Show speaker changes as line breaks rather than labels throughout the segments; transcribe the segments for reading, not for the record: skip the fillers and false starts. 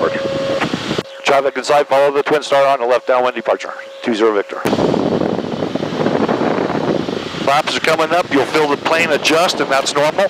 departure.
Traffic inside, follow the Twin Star on the left downwind departure. 20 Victor. Flaps are coming up, you'll feel the plane adjust and that's normal.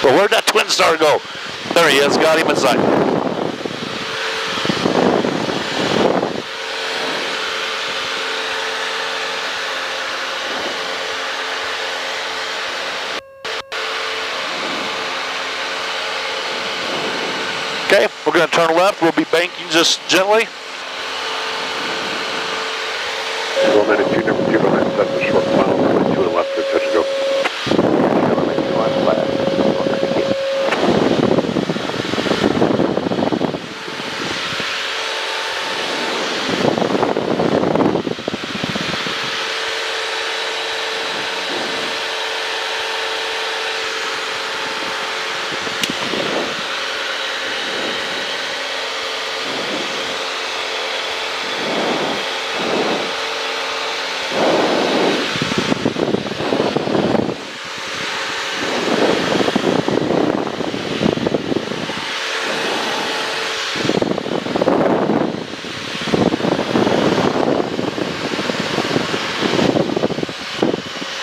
Well, where'd that Twin Star go? There he is, got him inside. Okay, we're going to turn left. We'll be banking just gently.
192, number 2, behind 7, short final, runway 2 and left, clear touch and go.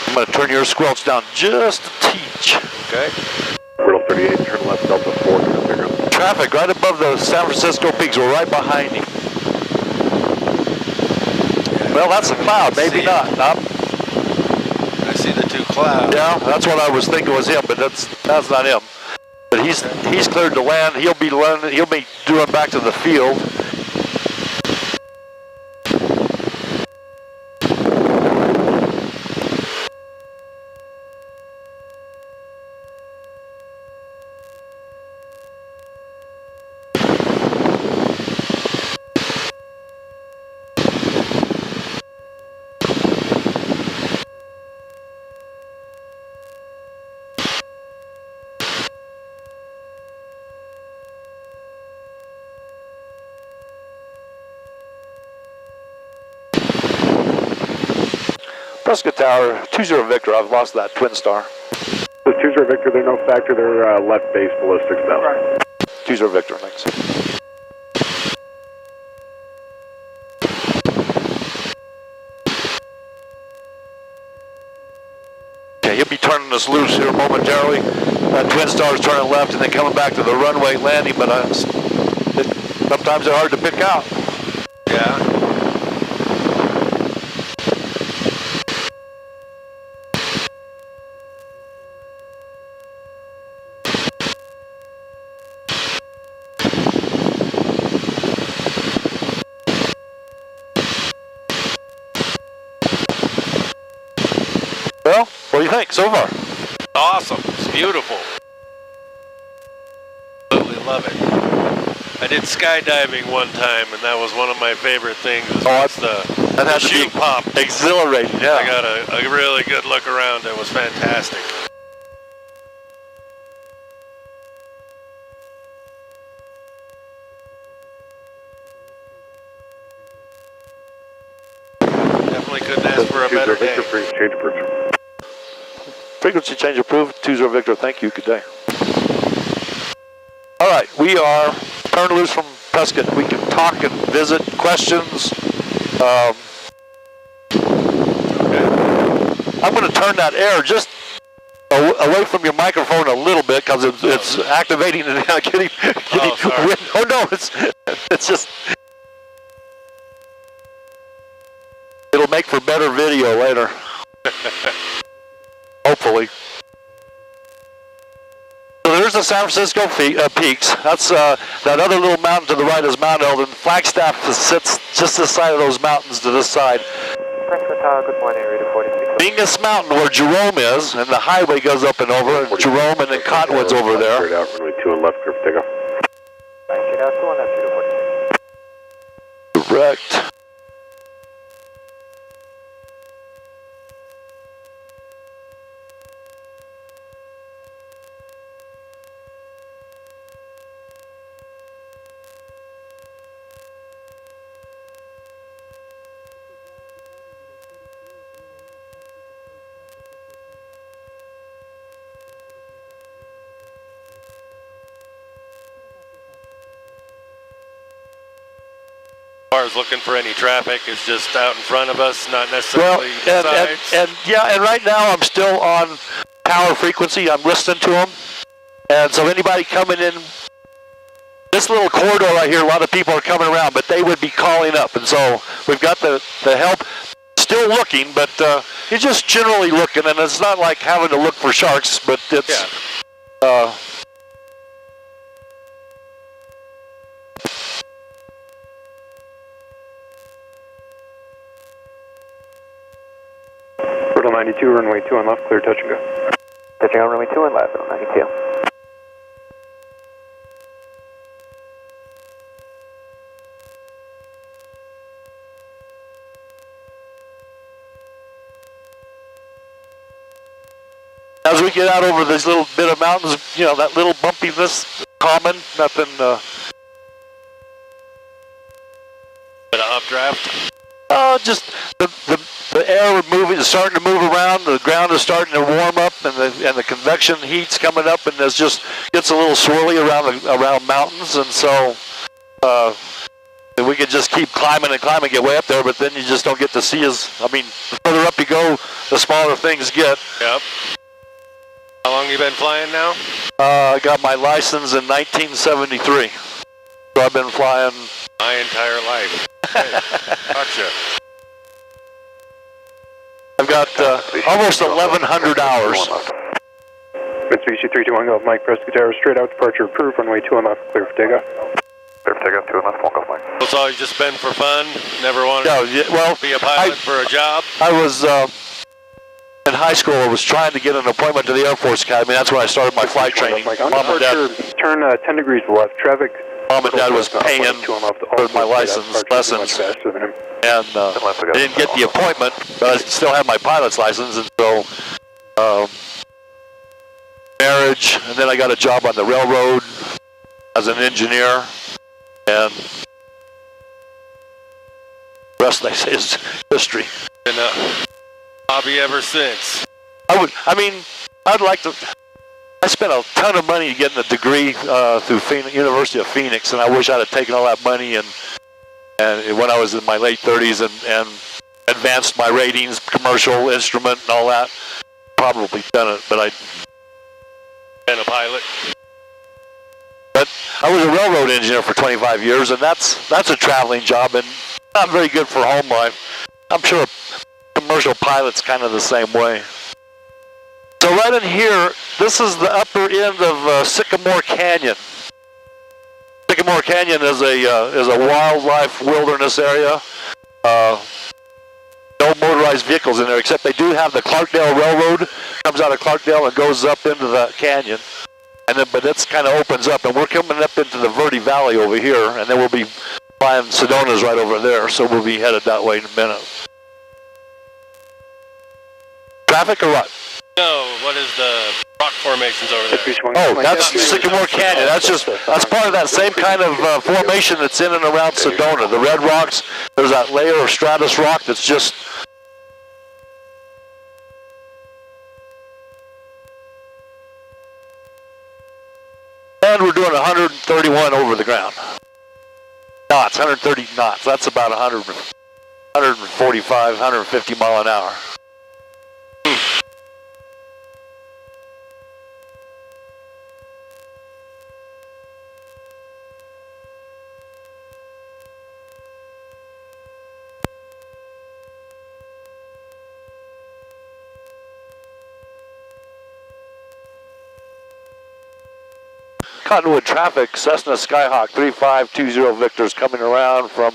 I'm going to turn your squelch down just a teach. Okay.
Riddle 38, turn left, Delta 4, turn
Traffic right above the San Francisco peaks. We're right behind him. Well, that's a cloud. Maybe not. Nope.
I see the two clouds.
Yeah, that's what I was thinking was him, but that's not him. But he's cleared to land. He'll be doing back to the field. Prescott Tower, 20 Victor. I've lost that Twin Star.
20 Victor, they're no factor. They're left base below 6,000.
Right. 20 Victor, thanks. Okay, he'll be turning us loose here momentarily. That Twin Star is turning left and then coming back to the runway landing, but sometimes they're hard to pick out.
Yeah.
Well, what do you think so far?
Awesome. It's beautiful. Absolutely love it. I did skydiving one time, and that was one of my favorite things.
Oh,
that had chute pump.
Exhilarating, yeah.
I got a really good look around. It was fantastic. Definitely couldn't ask for a better day.
Frequency change approved. 20 Victor, thank you. Good day. All right, we are turned loose from Prescott. We can talk and visit, questions. Okay. I'm going to turn that air just away from your microphone a little bit because it's activating and getting wind. Oh no, it's just. It'll make for better video later. Hopefully. So there's the San Francisco peaks. That's that other little mountain to the right is Mount Eldon. Flagstaff sits just this side of those mountains to this side.
Prescott Tower, good morning, reader 46.
Being this mountain where Jerome is, and the highway goes up and over, and Jerome and then Cottonwood's over there.
Straight out, runway 2 and left, curve takeoff.
Correct.
As far as looking for any traffic, it's just out in front of us, not necessarily sides.
And right now I'm still on power frequency. I'm listening to them, and so anybody coming in this little corridor right here, a lot of people are coming around, but they would be calling up, and so we've got the help still looking, but you're just generally looking, and it's not like having to look for sharks, but it's
Portal 92, runway 2 on left, clear touch and go.
Touching on runway 2 and left, 92.
as we get out over this little bit of mountains, you know, that little bumpiness, common, nothing.
Bit of updraft.
Just the air moving, is starting to move around. The ground is starting to warm up, and the convection heat's coming up, and there's just gets a little swirly around mountains, and so we could just keep climbing and climbing, get way up there, but then you just don't get to see as. I mean, the further up you go, the smaller things get.
Yep. How long you been flying now?
I got my license in 1973, so I've been flying
my entire life. Hey, gotcha.
I've got almost 1,100 hours.
Mitsubishi 321 Golf Mike, Prescott Tower, straight out, departure approved, runway 2 on left, clear for takeoff. Clear for takeoff, 2 on left, phone Golf Mike.
So it's always just been for fun? Never wanted
to
be a pilot for a job?
I was, in high school, I was trying to get an appointment to the Air Force Academy. That's when I started my flight training.
Mom and Dad, turn 10 degrees left, traffic.
Mom and Dad was paying for my license lessons, and I didn't get the appointment, but I still have my pilot's license, and so marriage, and then I got a job on the railroad as an engineer, and the rest, they say, is history.
Been a hobby ever since.
I'd like to. I spent a ton of money getting a degree through University of Phoenix, and I wish I'd have taken all that money and when I was in my late 30s and advanced my ratings, commercial instrument, and all that. Probably done it, but I'd
been a pilot.
But I was a railroad engineer for 25 years, and that's a traveling job, and not very good for home life. I'm sure a commercial pilot's kind of the same way. So right in here, this is the upper end of Sycamore Canyon. Sycamore Canyon is a wildlife wilderness area. No motorized vehicles in there, except they do have the Clarkdale Railroad. Comes out of Clarkdale and goes up into the canyon, and then but it's kind of opens up, and we're coming up into the Verde Valley over here, and then we'll be flying Sedona's right over there, so we'll be headed that way in a minute. Traffic or what?
No, what is the rock formations over there?
Oh, that's Sycamore Canyon. That's part of that same kind of formation that's in and around Sedona. The red rocks, there's that layer of stratus rock that's just... And we're doing 131 over the ground. Knots, 130 knots. That's about 145, 150 mile an hour. Cottonwood traffic, Cessna Skyhawk 3520 Victor's coming around from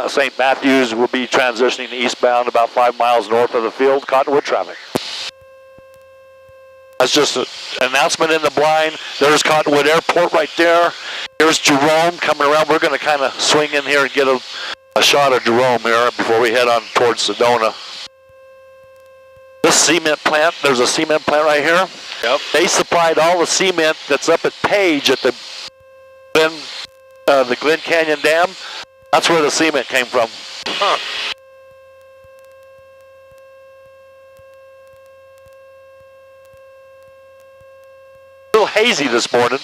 St. Matthews. Will be transitioning eastbound about 5 miles north of the field. Cottonwood traffic. That's just an announcement in the blind. There's Cottonwood Airport right there. Here's Jerome coming around. We're going to kind of swing in here and get a shot of Jerome here before we head on towards Sedona. This cement plant, there's a cement plant right here.
Yep.
They supplied all the cement that's up at Page at the Glen Canyon Dam. That's where the cement came from.
Huh.
A little hazy this morning.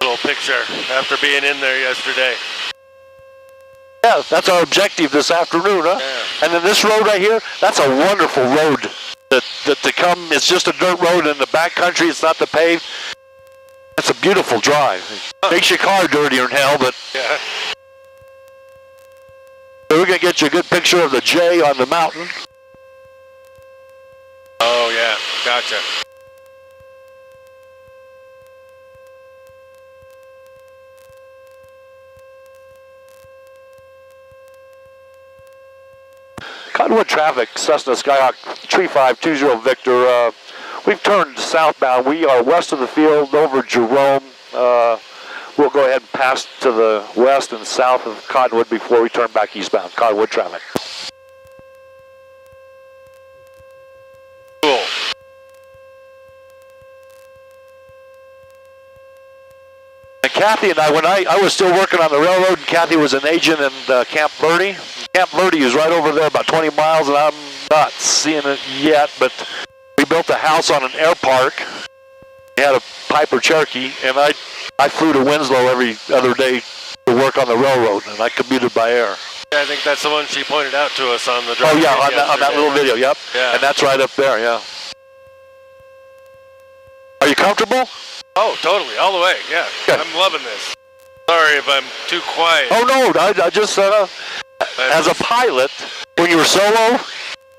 Little picture after being in there yesterday.
Yeah, that's our objective this afternoon, huh?
Yeah.
And then this road right here, that's a wonderful road to come. It's just a dirt road in the back country. It's not the paved. It's a beautiful drive. Makes your car dirtier than hell, but
Yeah.
we're going to get you a good picture of the J on the mountain.
Oh, yeah. Gotcha.
Cottonwood traffic, Cessna Skyhawk 3520 Victor. We've turned southbound. We are west of the field over Jerome. We'll go ahead and pass to the west and south of Cottonwood before we turn back eastbound. Cottonwood traffic.
Cool.
And Kathy and I, when I was still working on the railroad, and Kathy was an agent in Camp Verde. Camp Verde is right over there, about 20 miles, and I'm not seeing it yet, but we built a house on an air park. We had a Piper Cherokee, and I flew to Winslow every other day to work on the railroad, and I commuted by air.
Yeah, I think that's the one she pointed out to us on the drive.
Oh, yeah, on that little video, yep.
Yeah.
And that's right up there, yeah. Are you comfortable?
Oh, totally. All the way, yeah.
Good.
I'm loving this. Sorry if I'm too quiet.
Oh, no, I just, as a pilot, when you're solo,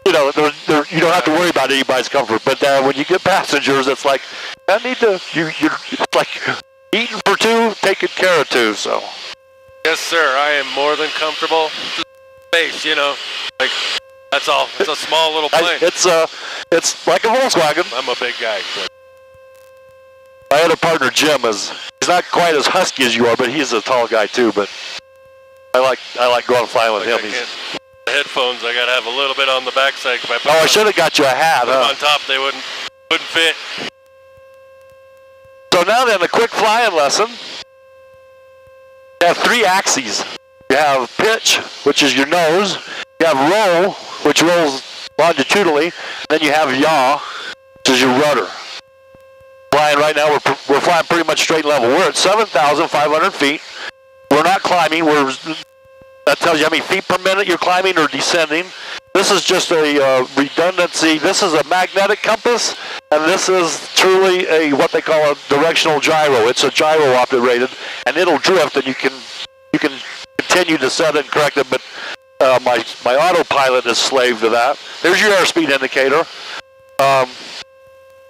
you know, you don't have to worry about anybody's comfort. But when you get passengers, it's like, I need to, it's like eating for two, taking care of two, so.
Yes, sir. I am more than comfortable. Space, you know. Like, that's all. It's a small little plane.
It's like a Volkswagen.
I'm a big guy. But
My other partner, Jim, he's not quite as husky as you are, but he's a tall guy too, but I like going flying with him.
The headphones, I gotta have a little bit on the backside. If I put
I should have got you a hat,
them
huh?
on top, they wouldn't fit.
So now then, a quick flying lesson. You have three axes. You have pitch, which is your nose. You have roll, which rolls longitudinally. Then you have yaw, which is your rudder. Flying right now, we're flying pretty much straight level. We're at 7,500 feet. We're not climbing. That tells you how many feet per minute you're climbing or descending. This is just a redundancy. This is a magnetic compass, and this is truly what they call a directional gyro. It's a gyro operated, and it'll drift, and you can continue to set it and correct it. But my autopilot is slave to that. There's your airspeed indicator.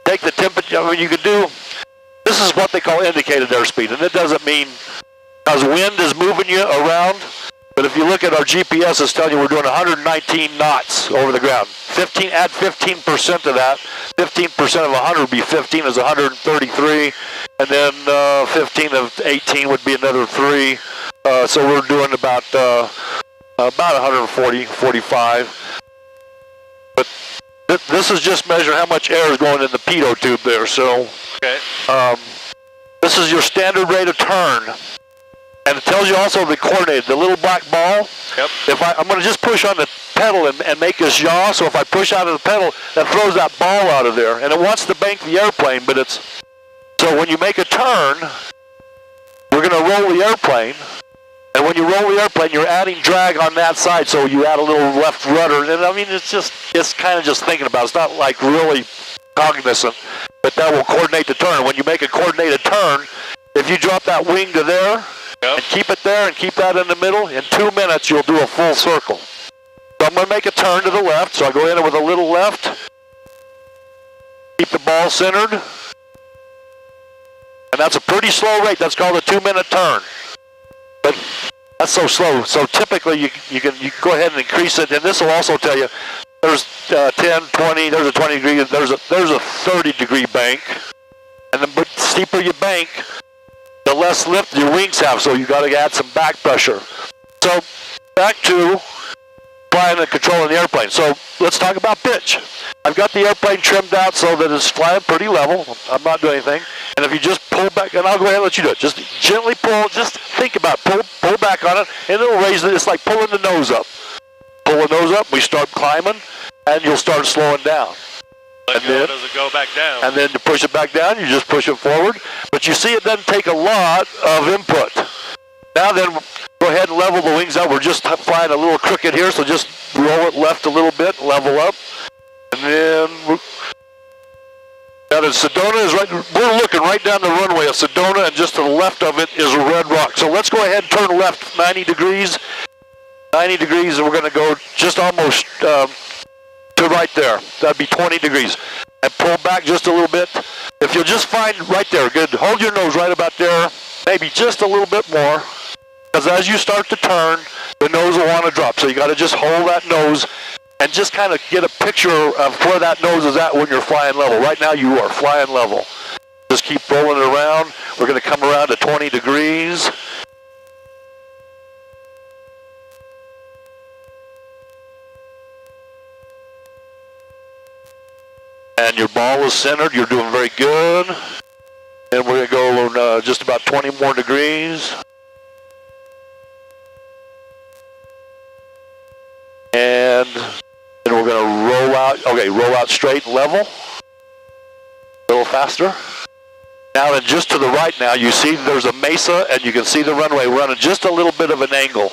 Take the temperature. I mean, you can do. This is what they call indicated airspeed, and it doesn't mean because wind is moving you around. But if you look at our GPS, it's telling you we're doing 119 knots over the ground. Add 15% to that. 15% of 100 would be 15 is 133, and then 15 of 18 would be another 3. So we're doing about 140, 45. But this is just measuring how much air is going in the pitot tube there. So
Okay.
this is your standard rate of turn. And it tells you also the coordinate, the little black ball.
Yep.
I'm going to just push on the pedal and make this yaw, so if I push out of the pedal, that throws that ball out of there. And it wants to bank the airplane, but so when you make a turn, we're going to roll the airplane. And when you roll the airplane, you're adding drag on that side, so you add a little left rudder. And I mean, it's kind of just thinking about it. It's not like really cognizant, but that will coordinate the turn. When you make a coordinated turn, if you drop that wing to there, and keep it there and keep that in the middle, in 2 minutes you'll do a full circle. So I'm going to make a turn to the left, so I go in with a little left, keep the ball centered, And that's a pretty slow rate. That's called a 2-minute turn. But that's so slow. So typically you can go ahead and increase it. And this will also tell you there's 10, 20, there's a 20 degree, there's a 30 degree bank. And the steeper you bank, the less lift your wings have. So you got to add some back pressure. So back to flying and controlling the airplane. So let's talk about pitch. I've got the airplane trimmed out so that it's flying pretty level. I'm not doing anything. And if you just pull back, and I'll go ahead and let you do it. Just gently pull, just think about it. Pull back on it, and it'll raise it. It's like pulling the nose up. Pull the nose up, we start climbing, and you'll start slowing down.
Let go, does it go back down?
And then to push it back down, you just push it forward. But you see it doesn't take a lot of input. Now then, go ahead and level the wings out. We're just flying a little crooked here, so just roll it left a little bit, level up. And then, now the Sedona is right, we're looking right down the runway of Sedona, and just to the left of it is a red rock. So let's go ahead and turn left 90 degrees. 90 degrees, and we're going to go just almost to right there. That'd be 20 degrees. And pull back just a little bit. If you'll just find right there, good. Hold your nose right about there, maybe just a little bit more. Because as you start to turn, the nose will want to drop. So you got to just hold that nose and just kind of get a picture of where that nose is at when you're flying level. Right now you are flying level. Just keep rolling it around. We're going to come around to 20 degrees. And your ball is centered. You're doing very good. And we're going to go just about 20 more degrees. And then we're going to roll out. Okay, roll out straight and level. A little faster. Now then, just to the right now, you see there's a mesa, and you can see the runway running just a little bit of an angle.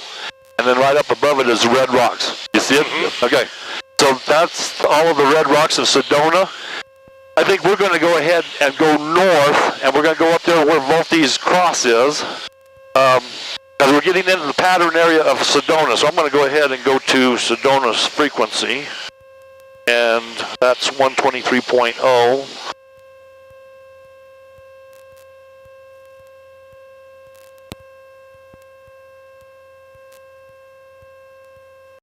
And then right up above it is red rocks. You see it? Mm-hmm. Okay. So that's all of the red rocks of Sedona. I think we're going to go ahead and go north, and we're going to go up there where Volte's Cross is. Because we're getting into the pattern area of Sedona. So I'm going to go ahead and go to Sedona's frequency. And that's 123.0.